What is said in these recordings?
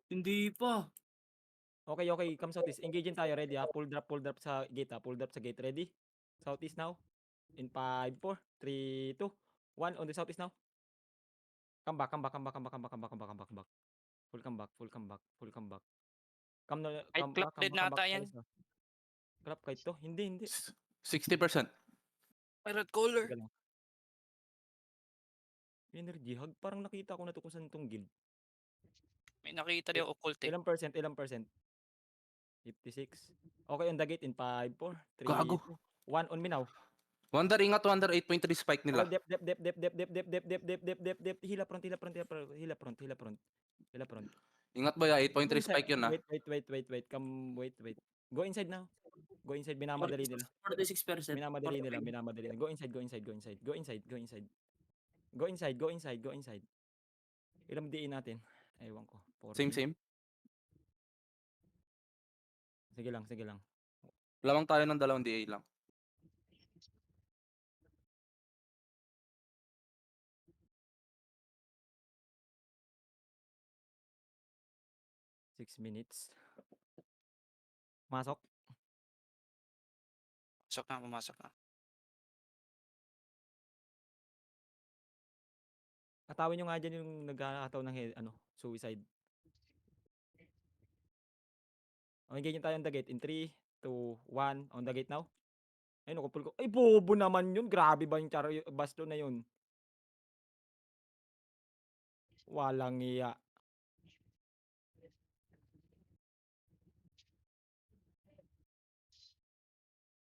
Hindi pa. Okay, okay, come southeast. Engage tayo, ready Pull drop sa gate pull drop sa gate, ready? Southeast now. In 5, 4, 3, 2, 1 on the southeast now. Come back, come back, come back, come back, come back, come back, come back, come back, come back. Full come back, full come back, full come back. Come na, Kahit come clap back, come dead back, na come back. ata yan. Alis na. Clap kahit to. Hindi, hindi. 60%. Pirate caller. Teka lang. Energy hug. Parang nakita ko na to kung saan itong guild. May nakita din occult eh. Ilang percent? Ilang percent? 56. Okay, on the gate in 5, 4, 3, Gago. 2, 1 on me now. Wonder ingat, Wonder 8.3 spike Okay, nila. dep. Hila front, hila front, hila front, hila front, hila front. Hila front. Ingat ba ya? 8.3 Inside. spike yun ah. Wait. Come, wait. Go inside now. Go inside, minamadali nila. 46%. Minamadali nila. Go inside. Go inside. Ilang DA natin? Ewan ko. 14. Same. Sige lang. Lamang tayo ng 2 DA lang. Six minutes. Masok. Pumasok na. Katawin nyo nga dyan yung nagkakataw ng suicide. Okay, ganyan tayo on the gate. In 3, 2, 1. On the gate now. Ay, nakupul ko. Ay, bobo naman yun. Grabe ba yung basto na yun? Walang iya.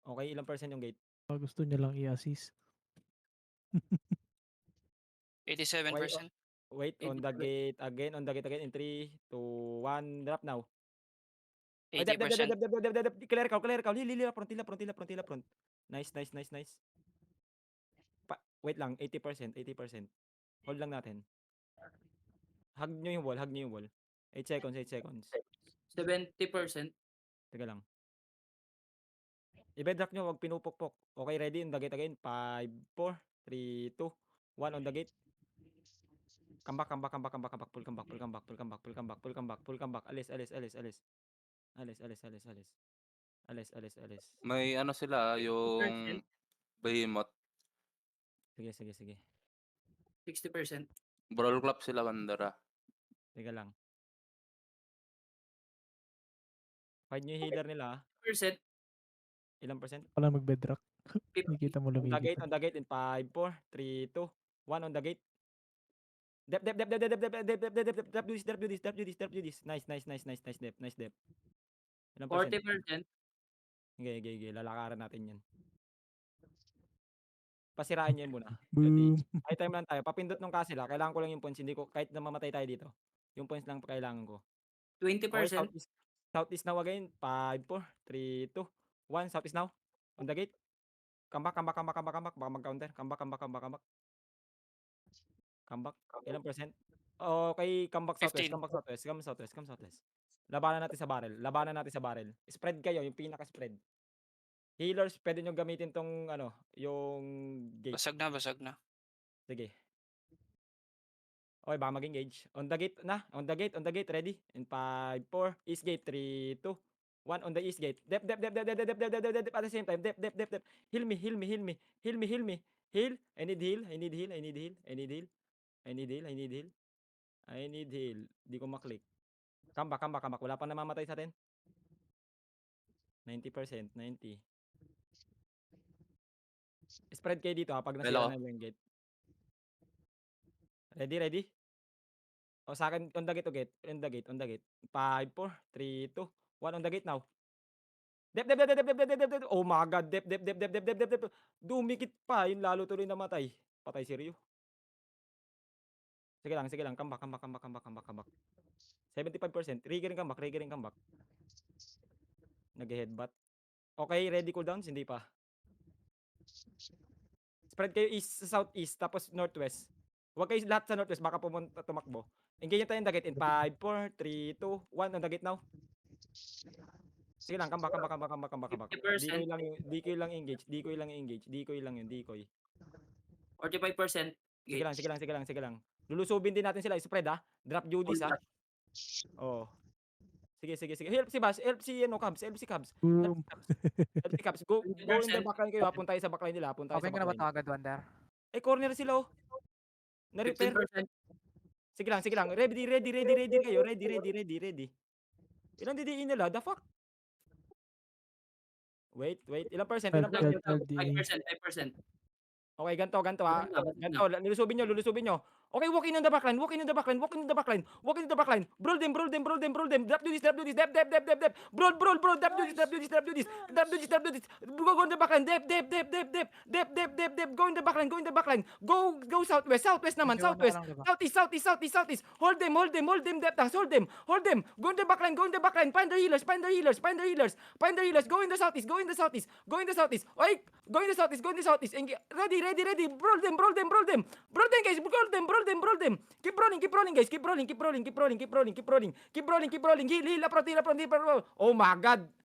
Okay, ilang percent yung gate? Gusto niya lang i-assist. 87%. Wait, on the gate again. In 3, 2, 1. Drop now. Ay, 80%. Clear ka. Hila front. Nice. Wait lang, 80%. Hold lang natin. Hug nyo yung wall. 8 seconds. 70%. Teka lang. I-bedrock nyo, wag pinupukpok. Okay, ready? On the gate again. 5, 4, 3, 2, 1 on the gate. Come back. Pull come back. Alis. May ano sila, yung Behemoth. Sige. 60%. Brawl Club sila, Wonder ah. Teka lang. Find nyo yung healer nila. Percent. Ilang percent? Pala mag-bedrock. Nakikita mo On the lumilipad. gate in 5, 4, 3, 2, 1 on the gate. Dep. Do this. Nice, dep. Ilang percent? 40%. Sige. Lalakaran natin yan. Pasirain niyo muna. Boom. High time lang tayo. Papindot nung castle kailangan ko lang yung points. Hindi ko, kahit na mamatay tayo dito. Yung points lang kailangan ko. 20%. Okay, southeast now again. 5, 4, 3, 2, 1. Southeast now. On the gate. Come back. Baka mag-counter. Come back. Ilang percent? Okay, come back southwest. 15. Come southwest. Labanan natin sa barrel. Spread kayo, yung pinaka-spread. Healers, pwede nyo gamitin tong yung gate. Basag na. Sige. Okay, baka mag-engage. On the gate, ready? In 5, 4, east gate, 3, 2, 1 on the east gate. Dep. At the same time, dep. Heal me. Heal. I need heal. Di ko maklik. Come back. Wala pa namamatay sa atin. 90%. Spread kayo dito pag nasira na yung gate. Ready? O sa akin, on the gate. 5, 4, 3, 2, 1 on the gate now. Dep. Oh my god, dep. Dumikit pa, yun lalo tuloy namatay. Patay si Ryu. Sige lang. Come back. 75%. Triggering come back. Nag-headbutt. Okay, ready cooldowns? Hindi pa. Spread kayo east sa southeast, tapos northwest. Huwag kayo lahat sa northwest, baka tumakbo. Engage tayo in the gate in 5, 4, 3, 2, 1 on the gate now. Sige lang, come back. 50%. Decoy lang engage. Decoy lang yun. 45%. Sige lang. Lulusubin din natin sila. Spread Drop Judis Oh. Sige. Help si Bash, help si ano, Cubs, help si Cubs. Boom. Help si Cubs. Go in the backline kayo, punta tayo sa backline nila, punta tayo Open sa ko na ba backline. ito agad, Wonder? Eh, corner sila, oh. Na-repair. Sige lang. Ready kayo. Ready. Ilang DDE nila? The fuck? Wait. Ilang percent? 12 Okay, ganto ah. Ganto, lulusubin nyo. Okay, walk in on the backline. Brawl them. Drop do this. Dep. Brawl. Drop do this. Go on the backline. Dep. Go in the backline. Go southwest naman. Medyo ano ka Southwest. lang, diba? Southeast. Hold them. Dep. Hold them. Go in the backline. Find the healers. Go in the southeast. Oy, go in the southeast. Ready. Brawl them, guys. Brawl them. Keep rolling, guys. Keep rolling. Heal up front. Oh my god.